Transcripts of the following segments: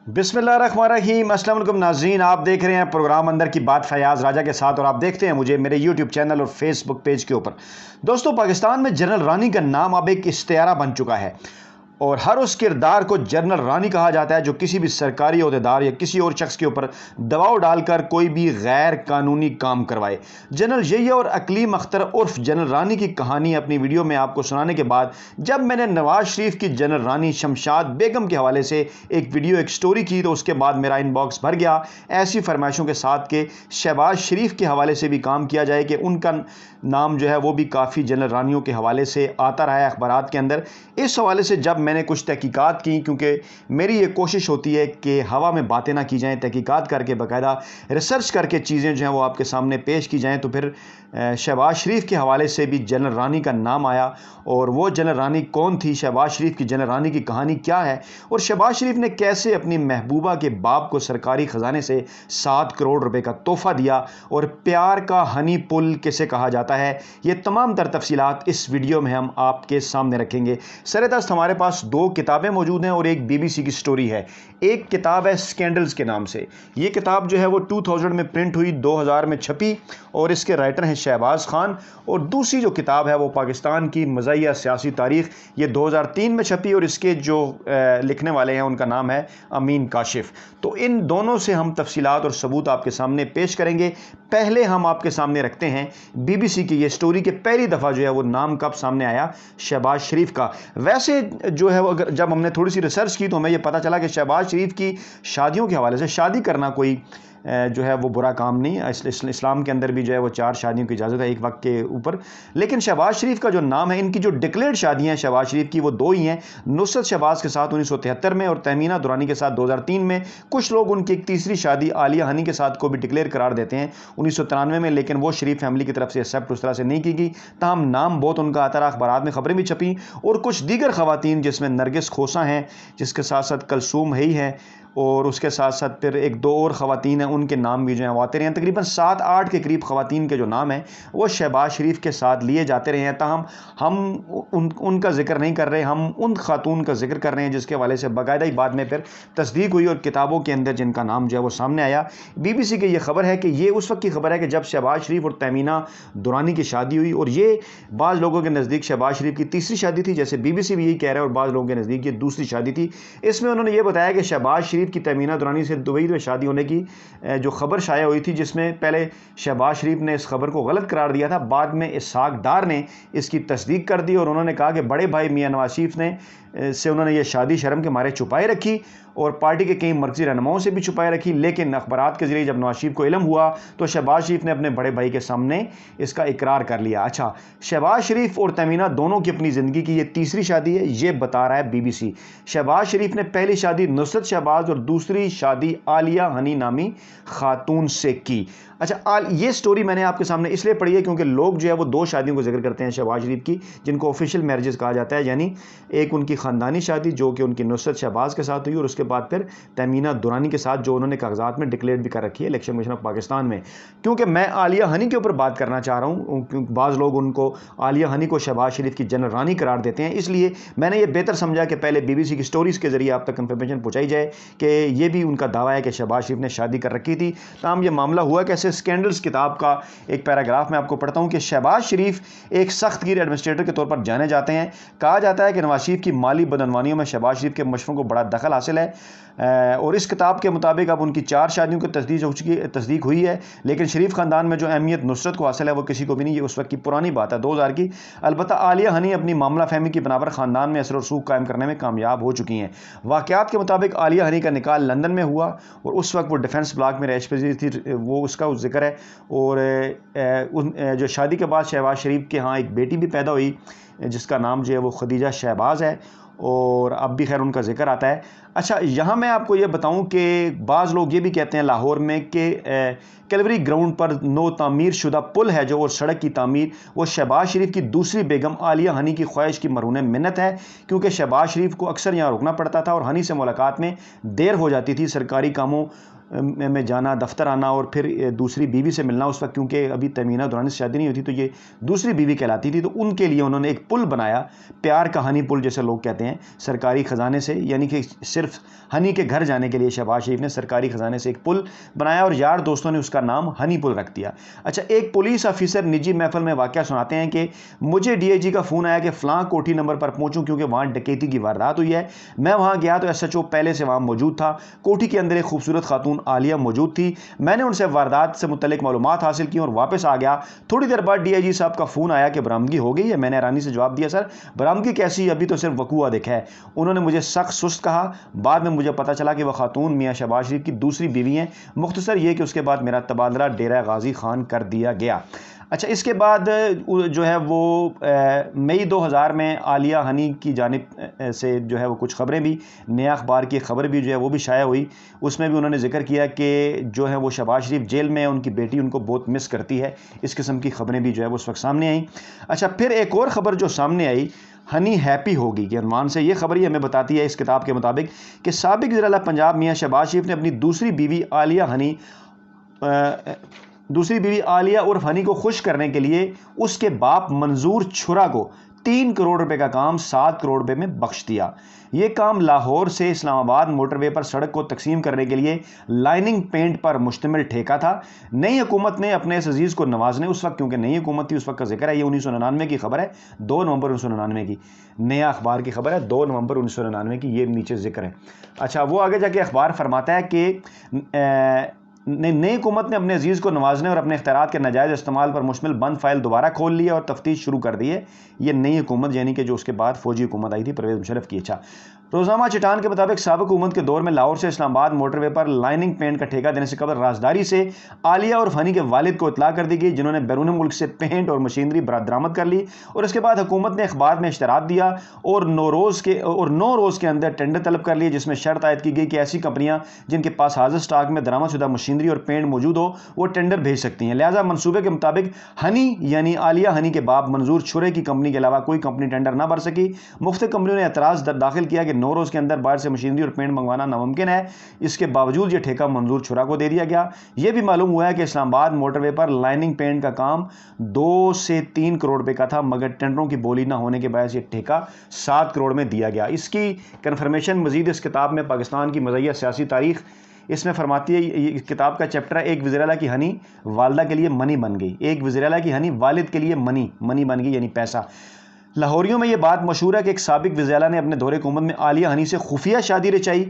بسم اللہ الرحمن الرحیم۔ السلام علیکم ناظرین، آپ دیکھ رہے ہیں پروگرام اندر کی بات فیاض راجہ کے ساتھ، اور آپ دیکھتے ہیں مجھے میرے یوٹیوب چینل اور فیس بک پیج کے اوپر۔ دوستو، پاکستان میں جنرل رانی کا نام اب ایک استعارہ بن چکا ہے، اور ہر اس کردار کو جنرل رانی کہا جاتا ہے جو کسی بھی سرکاری عہدیدار یا کسی اور شخص کے اوپر دباؤ ڈال کر کوئی بھی غیر قانونی کام کروائے۔ جنرل یحییٰ اور اقلیم اختر عرف جنرل رانی کی کہانی اپنی ویڈیو میں آپ کو سنانے کے بعد، جب میں نے نواز شریف کی جنرل رانی شمشاد بیگم کے حوالے سے ایک ویڈیو ایک سٹوری کی، تو اس کے بعد میرا ان باکس بھر گیا ایسی فرمائشوں کے ساتھ کہ شہباز شریف کے حوالے سے بھی کام کیا جائے، کہ ان کا نام جو ہے وہ بھی کافی جنرل رانیوں کے حوالے سے آتا رہا ہے اخبارات کے اندر۔ اس حوالے سے جب میں نے کچھ تحقیقات کی، کیونکہ میری یہ کوشش ہوتی ہے کہ ہوا میں باتیں نہ کی جائیں، تحقیقات کر کے باقاعدہ ریسرچ کر کے چیزیں جو ہیں وہ آپ کے سامنے پیش کی جائیں، تو پھر شہباز شریف کے حوالے سے بھی جنرل رانی کا نام آیا، اور وہ جنرل رانی کون تھی، شہباز شریف کی جنرل رانی کی کہانی کیا ہے، اور شہباز شریف نے کیسے اپنی محبوبہ کے باپ کو سرکاری خزانے سے 7 کروڑ روپے کا تحفہ دیا، اور پیار کا ہنی پل کسے کہا جاتا ہے، یہ تمام تر تفصیلات اس ویڈیو میں ہم آپ کے سامنے رکھیں گے۔ سر دست ہمارے پاس 2 کتابیں موجود ہیں اور ایک BBC کی سٹوری ہے۔ ایک کتاب ہے سکینڈلز کے نام سے، یہ کتاب جو ہے وہ 2000 میں پرنٹ ہوئی، 2000 میں چھپی، اور اس کے رائٹر ہیں شہباز خان۔ اور دوسری جو کتاب ہے وہ پاکستان کی مزاحیہ سیاسی تاریخ، یہ 2003 میں چھپی، اور اس کے جو لکھنے والے ہیں ان کا نام ہے امین کاشف۔ تو ان دونوں سے ہم تفصیلات اور ثبوت آپ کے سامنے پیش کریں گے۔ پہلے ہم آپ کے سامنے رکھتے ہیں BBC کی یہ سٹوری کہ پہلی دفعہ جو ہے وہ نام کب سامنے آیا شہباز شریف کا۔ ویسے جو ہے وہ جب ہم نے تھوڑی سی ریسرچ کی تو ہمیں یہ پتہ چلا کہ شہباز شریف کی شادیوں کے حوالے سے، شادی کرنا کوئی جو ہے وہ برا کام نہیں، اسلام کے اندر بھی جو ہے وہ 4 شادیوں کی اجازت ہے ایک وقت کے اوپر، لیکن شہباز شریف کا جو نام ہے، ان کی جو ڈکلیئرڈ شادیاں ہیں شہباز شریف کی، وہ 2 ہی ہیں، نصرت شہباز کے ساتھ 1973 میں، اور تہمینہ دورانی کے ساتھ 2003 میں۔ کچھ لوگ ان کی ایک تیسری شادی عالیہ ہنی کے ساتھ کو بھی ڈکلیئر قرار دیتے ہیں 1993 میں، لیکن وہ شریف فیملی کی طرف سے ایکسیپٹ اس طرح سے نہیں کی گئی، تاہم نام بہت ان کا آتا رہا، اخبارات میں خبریں بھی چھپیں، اور کچھ دیگر خواتین جس میں نرگس کھوسہ ہیں، جس کے ساتھ ساتھ کلثوم ہی ہیں، اور اس کے ساتھ ساتھ پھر 1-2 اور خواتین ہیں، ان کے نام بھی جو ہیں وہ آتے رہے ہیں۔ تقریباً 7-8 کے قریب خواتین کے جو نام ہیں وہ شہباز شریف کے ساتھ لیے جاتے رہے ہیں، تاہم ہم ان کا ذکر نہیں کر رہے، ہم ان خاتون کا ذکر کر رہے ہیں جس کے حوالے سے باقاعدہ ہی بعد میں پھر تصدیق ہوئی، اور کتابوں کے اندر جن کا نام جو ہے وہ سامنے آیا۔ BBC کی یہ خبر ہے کہ یہ اس وقت کی خبر ہے کہ جب شہباز شریف اور تہمینہ دورانی کی شادی ہوئی، اور یہ بعض لوگوں کے نزدیک شہباز شریف کی تیسری شادی تھی، جیسے BBC بھی یہی کہہ رہا ہے، اور بعض لوگوں کے نزدیک یہ دوسری شادی تھی۔ اس میں انہوں نے یہ بتایا کہ شہباز شریف کی تہمینہ دورانی سے دبئی میں شادی ہونے کی جو خبر شائع ہوئی تھی، جس میں پہلے شہباز شریف نے اس خبر کو غلط قرار دیا تھا، بعد میں اسحاق ڈار نے اس کی تصدیق کر دی، اور انہوں نے کہا کہ بڑے بھائی میاں نواز شریف سے انہوں نے یہ شادی شرم کے مارے چھپائے رکھی، اور پارٹی کے کئی مرکزی رہنماؤں سے بھی چھپائے رکھی، لیکن اخبارات کے ذریعے جب نواز شریف کو علم ہوا تو شہباز شریف نے اپنے بڑے بھائی کے سامنے اس کا اقرار کر لیا۔ اچھا، شہباز شریف اور تہمینہ دونوں کی اپنی زندگی کی یہ تیسری شادی ہے، یہ بتا رہا ہے BBC۔ شہباز شریف نے پہلی شادی نصرت شہباز اور دوسری شادی عالیہ ہنی نامی خاتون سے کی۔ اچھا، یہ سٹوری میں نے آپ کے سامنے اس لیے پڑھی ہے کیونکہ لوگ جو ہے وہ 2 شادیوں کو ذکر کرتے ہیں شہباز شریف کی، جن کو آفیشیل میرجز کہا جاتا ہے، یعنی ایک ان کی خاندانی شادی جو کہ ان کی نصرت شہباز کے ساتھ ہوئی، اور اس کے بعد پھر تہمینہ دورانی کے ساتھ جو انہوں نے کاغذات میں ڈکلیئر بھی کر رکھی ہے الیکشن کمیشن آف پاکستان میں۔ کیونکہ میں عالیہ ہنی کے اوپر بات کرنا چاہ رہا ہوں، کیونکہ بعض لوگ ان کو عالیہ ہنی کو شہباز شریف کی جنرل رانی قرار دیتے ہیں، اس لیے میں نے یہ بہتر سمجھا کہ پہلے BBC کی سٹوریز کے ذریعے آپ تک انفارمیشن پہنچائی جائے کہ یہ بھی ان کا دعویٰ ہے کہ شہباز شریف نے شادی کر رکھی تھی۔ تاہم یہ معاملہ ہوا کیسے؟ سکینڈلز کتاب کا ایک پیراگراف میں آپ کو پڑھتا ہوں کہ شہباز شریف ایک سخت گیر ایڈمنسٹریٹر کے طور پر جانے جاتے ہیں۔ کہا جاتا ہے کہ نواز شریف کی مالی بدعنوانیوں میں شہباز شریف کے مشوروں کو بڑا دخل حاصل ہے، اور اس کتاب کے مطابق اب ان کی 4 شادیوں کی تصدیق ہوئی ہے، لیکن شریف خاندان میں جو اہمیت نصرت کو حاصل ہے وہ کسی کو بھی نہیں، یہ اس وقت کی پرانی بات ہے 2000 کی۔ البتہ عالیہ ہنی اپنی معاملہ فہمی کی بنا پر خاندان میں اثر و رسوخ قائم کرنے میں کامیاب ہو چکی ہیں۔ واقعات کے مطابق عالیہ ہنی کا نکاح لندن میں ہوا، اور اس وقت وہ ڈیفنس بلاک میں رہائش پذیر تھی، وہ اس کا ذکر ہے، اور جو شادی کے بعد شہباز شریف کے ہاں ایک بیٹی بھی پیدا ہوئی جس کا نام جو ہے وہ خدیجہ شہباز ہے، اور اب بھی خیر ان کا ذکر آتا ہے۔ اچھا، یہاں میں آپ کو یہ بتاؤں کہ بعض لوگ یہ بھی کہتے ہیں لاہور میں کہ کیلوری گراؤنڈ پر نو تعمیر شدہ پل ہے جو، اور سڑک کی تعمیر وہ شہباز شریف کی دوسری بیگم عالیہ ہنی کی خواہش کی مرہون منت ہے، کیونکہ شہباز شریف کو اکثر یہاں رکنا پڑتا تھا، اور ہنی سے ملاقات میں دیر ہو جاتی تھی، سرکاری کاموں میں جانا، دفتر آنا، اور پھر دوسری بیوی سے ملنا اس وقت، کیونکہ ابھی تہمینہ دورانی سے شادی نہیں ہوتی تو یہ دوسری بیوی کہلاتی تھی، تو ان کے لیے انہوں نے ایک پل بنایا، پیار کا ہنی پل جیسے لوگ کہتے ہیں، سرکاری خزانے سے، یعنی کہ صرف صرف ہنی کے گھر جانے کے لیے شہباز شریف نے سرکاری خزانے سے ایک پل بنایا اور یار دوستوں نے اس کا نام ہنی پل رکھ دیا۔ اچھا، ایک پولیس آفیسر نجی محفل میں واقعہ سناتے ہیں کہ مجھے ڈی آئی جی کا فون آیا کہ فلاں کوٹھی نمبر پر پہنچوں کیونکہ وہاں ڈکیتی کی واردات ہوئی ہے۔ میں وہاں گیا تو ایس ایچ او پہلے سے وہاں موجود تھا۔ کوٹھی کے اندر ایک خوبصورت خاتون عالیہ موجود تھی۔ میں نے ان سے واردات سے متعلق معلومات حاصل کی اور واپس آ گیا۔ تھوڑی دیر بعد ڈی آئی جی صاحب کا فون آیا کہ برآمدگی ہو گئی ہے۔ میں نے حیرانی سے جواب دیا، سر برآمدگی کیسی، ابھی تو صرف وقوع دیکھا ہے۔ انہوں نے مجھے سخت سست کہا۔ بعد میں مجھے پتا چلا کہ وہ خاتون میاں شہباز شریف کی دوسری بیوی ہیں۔ مختصر یہ کہ اس کے بعد میرا تبادلہ ڈیرہ غازی خان کر دیا گیا۔ اچھا، اس کے بعد جو ہے وہ مئی 2000 میں عالیہ ہنی کی جانب سے جو ہے وہ کچھ خبریں بھی، نیا اخبار کی خبر بھی جو ہے وہ بھی شائع ہوئی۔ اس میں بھی انہوں نے ذکر کیا کہ جو ہے وہ شہباز شریف جیل میں، ان کی بیٹی ان کو بہت مس کرتی ہے۔ اس قسم کی خبریں بھی جو ہے وہ اس وقت سامنے آئیں۔ اچھا، پھر ایک اور خبر جو سامنے آئی، ہنی ہیپی ہوگی کے عنوان سے، یہ خبر یہ ہمیں بتاتی ہے اس کتاب کے مطابق کہ سابق وزیر اعلیٰ پنجاب میاں شہباز شریف نے اپنی دوسری بیوی عالیہ عرف ہنی کو خوش کرنے کے لیے اس کے باپ منظور چھرا کو 3 کروڑ روپے کا کام 7 کروڑ روپے میں بخش دیا۔ یہ کام لاہور سے اسلام آباد موٹر وے پر سڑک کو تقسیم کرنے کے لیے لائننگ پینٹ پر مشتمل ٹھیکہ تھا۔ نئی حکومت نے اپنے اس عزیز کو نوازنے، اس وقت کیونکہ نئی حکومت تھی، اس وقت کا ذکر ہے، یہ 1999 کی خبر ہے، 2 نومبر 1999 کی، نیا اخبار کی خبر ہے، 2 نومبر 1999 کی، یہ نیچے ذکر ہے۔ اچھا، وہ آگے جا کے اخبار فرماتا ہے کہ نئی حکومت نے اپنے عزیز کو نوازنے اور اپنے اختیارات کے ناجائز استعمال پر مشتمل بند فائل دوبارہ کھول لی اور تفتیش شروع کر دی ہے۔ یہ نئی حکومت یعنی کہ جو اس کے بعد فوجی حکومت آئی تھی پرویز مشرف کی۔ اچھا، روزنامہ چٹان کے مطابق سابق حکومت کے دور میں لاہور سے اسلام آباد موٹر وے پر لائننگ پینٹ کا ٹھیکہ دینے سے قبل رازداری سے عالیہ اور ہنی کے والد کو اطلاع کر دی گئی، جنہوں نے بیرون ملک سے پینٹ اور مشینری درآمد کر لی اور اس کے بعد حکومت نے اخبار میں اشتہارات دیا اور 9 روز کے اندر ٹینڈر طلب کر لیے، جس میں شرط عائد کی گئی کہ ایسی کمپنیاں جن کے پاس حاضر سٹاک میں درآمد شدہ مشینری اور پینٹ موجود ہو وہ ٹینڈر بھیج سکتی ہیں۔ لہٰذا منصوبے کے مطابق ہنی یعنی عالیہ ہنی کے باپ منظور چھرے کی کمپنی کے علاوہ کوئی کمپنی ٹینڈر نہ بھر سکی۔ مختلف کمپنیوں نے اعتراض داخل کیا کہ 9 روز کے اندر باہر سے مشینری اور پینٹ منگوانا ناممکن ہے۔ اس کے باوجود یہ ٹھیکہ منظور چھرا کو دے دیا گیا۔ یہ بھی معلوم ہوا ہے کہ اسلام آباد موٹر وے پر لائننگ پینٹ کا کام 2 سے 3 کروڑ روپے کا تھا، مگر ٹینڈروں کی بولی نہ ہونے کے باعث یہ ٹھیکہ 7 کروڑ میں دیا گیا۔ اس کی کنفرمیشن مزید اس کتاب میں پاکستان کی مزیہ سیاسی تاریخ اس میں فرماتی ہے۔ یہ کتاب کا چیپٹر ہے ایک وزیر اعلیٰ کی ہنی والدہ کے لیے منی بن گئی، ایک وزیر اعلیٰ کی ہنی والد کے لیے منی بن گئی، یعنی پیسہ۔ لاہوریوں میں یہ بات مشہور ہے کہ ایک سابق وزیر اعلیٰ نے اپنے دور حکومت میں عالیہ ہنی سے خفیہ شادی رچائی۔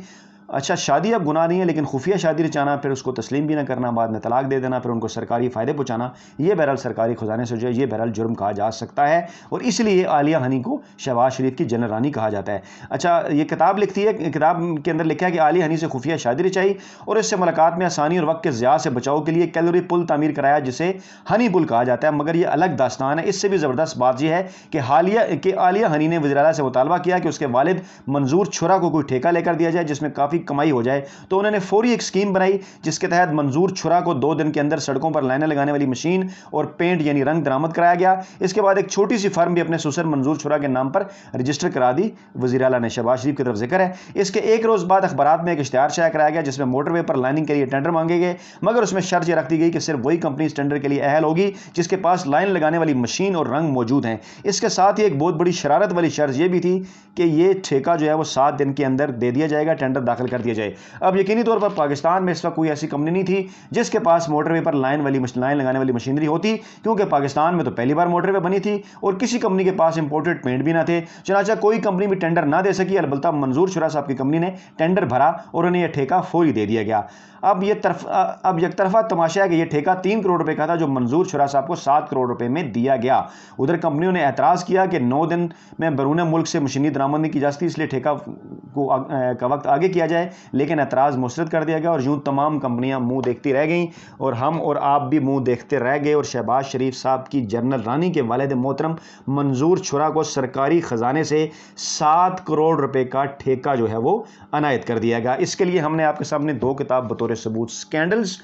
اچھا، شادی اب گناہ نہیں ہے، لیکن خفیہ شادی رچانا، پھر اس کو تسلیم بھی نہ کرنا، بعد میں طلاق دے دینا، پھر ان کو سرکاری فائدے پہنچانا، یہ بہرحال سرکاری خزانے سے جو ہے یہ بہرحال جرم کہا جا سکتا ہے، اور اس لیے عالیہ ہنی کو شہباز شریف کی جنرل رانی کہا جاتا ہے۔ اچھا، یہ کتاب لکھتی ہے، کتاب کے اندر لکھا ہے کہ عالیہ ہنی سے خفیہ شادی رچائی اور اس سے ملاقات میں آسانی اور وقت کے ضیاع سے بچاؤ کے لیے کیلوری پل تعمیر کرایا جسے ہنی پل کہا جاتا ہے، مگر یہ الگ داستان ہے۔ اس سے بھی زبردست بات یہ ہے کہ عالیہ ہنی نے وزیر اعلیٰ سے مطالبہ کیا کہ اس کے والد منظور چھرا کو کوئی ٹھیکہ لے کر دیا جائے جس میں کافی کمائی ہو جائے، تو انہوں نے فوری ایک اسکیم بنائی جس کے تحت منظور چھرا کو 2 دن کے اندر سڑکوں پر لائنیں لگانے والی مشین اور پینٹ یعنی رنگ درآمد کرایا گیا۔ اس کے بعد ایک چھوٹی سی فرم بھی اپنے سسر منظور چھرا کے نام پر رجسٹر کرا دی، وزیر اعلیٰ نے شہباز شریف کی طرف ذکر ہے۔ اس کے 1 روز بعد اخبارات میں ایک اشتہار شائع کرایا گیا جس میں موٹر وے پر لائننگ کے لیے ٹینڈر مانگے گئے، مگر اس میں شرط یہ رکھ دی گئی کہ صرف وہی کمپنی اس ٹینڈر کے لیے اہل ہوگی جس کے پاس لائن لگانے والی مشین اور رنگ موجود ہیں۔ اس کے ساتھ ہی ایک بہت بڑی شرارت والی شرط یہ بھی تھی کہ یہ ٹھیکہ جو ہے وہ 7 دن کے اندر دے دیا جائے گا، ٹینڈر داخل کر دیا جائے۔ اب یقینی طور پر پاکستان میں اس وقت کوئی ایسی کمپنی نہیں تھی جس کے پاس موٹر وے پر لائن لگانے والی مشینری ہوتی، کیونکہ پاکستان میں تو پہلی بار موٹر وے بنی تھی اور کسی کمپنی کے پاس امپورٹڈ پینٹ بھی نہ تھے، چنانچہ کوئی کمپنی بھی ٹینڈر نہ دے سکی۔ البتہ منظور چھرا صاحب کی کمپنی نے ٹینڈر بھرا اور انہیں یہ ٹھیکہ فوری دے دیا گیا۔ اب یک طرفہ تماشا ہے کہ یہ ٹھیکہ 3 کروڑ روپے کا تھا جو منظور چھرا صاحب کو 7 کروڑ روپے میں دیا گیا۔ ادھر کمپنیوں نے اعتراض کیا کہ 9 دن میں بیرون ملک سے مشینری درآمد نہیں کی جا سکتی، اس لیے ٹھیکہ کا وقت آگے کیا جائے، لیکن اعتراض مسترد کر دیا گیا اور یوں تمام کمپنیاں منہ دیکھتی رہ گئیں اور ہم اور آپ بھی منہ دیکھتے رہ گئے، اور شہباز شریف صاحب کی جنرل رانی کے والد محترم منظور چھرا کو سرکاری خزانے سے 7 کروڑ روپے کا ٹھیکہ جو ہے وہ عنایت کر دیا گیا۔ اس کے لیے ہم نے آپ کے سامنے 2 کتاب بطور ثبوت اسکینڈلز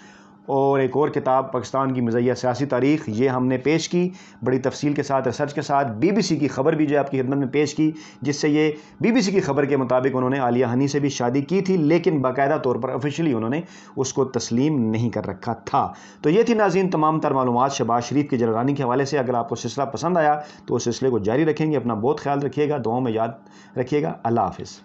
اور ایک اور کتاب پاکستان کی مزیہ سیاسی تاریخ، یہ ہم نے پیش کی بڑی تفصیل کے ساتھ، ریسرچ کے ساتھ۔ بی بی سی کی خبر بھی جو ہے آپ کی خدمت میں پیش کی، جس سے یہ بی بی سی کی خبر کے مطابق انہوں نے عالیہ ہنی سے بھی شادی کی تھی، لیکن باقاعدہ طور پر آفیشلی انہوں نے اس کو تسلیم نہیں کر رکھا تھا۔ تو یہ تھی ناظرین تمام تر معلومات شہباز شریف کی جنرل رانی کے حوالے سے۔ اگر آپ کو سلسلہ پسند آیا تو اس سلسلے کو جاری رکھیں گے، اپنا بہت خیال رکھیے گا، دعاؤں میں یاد رکھیے گا۔ اللہ حافظ۔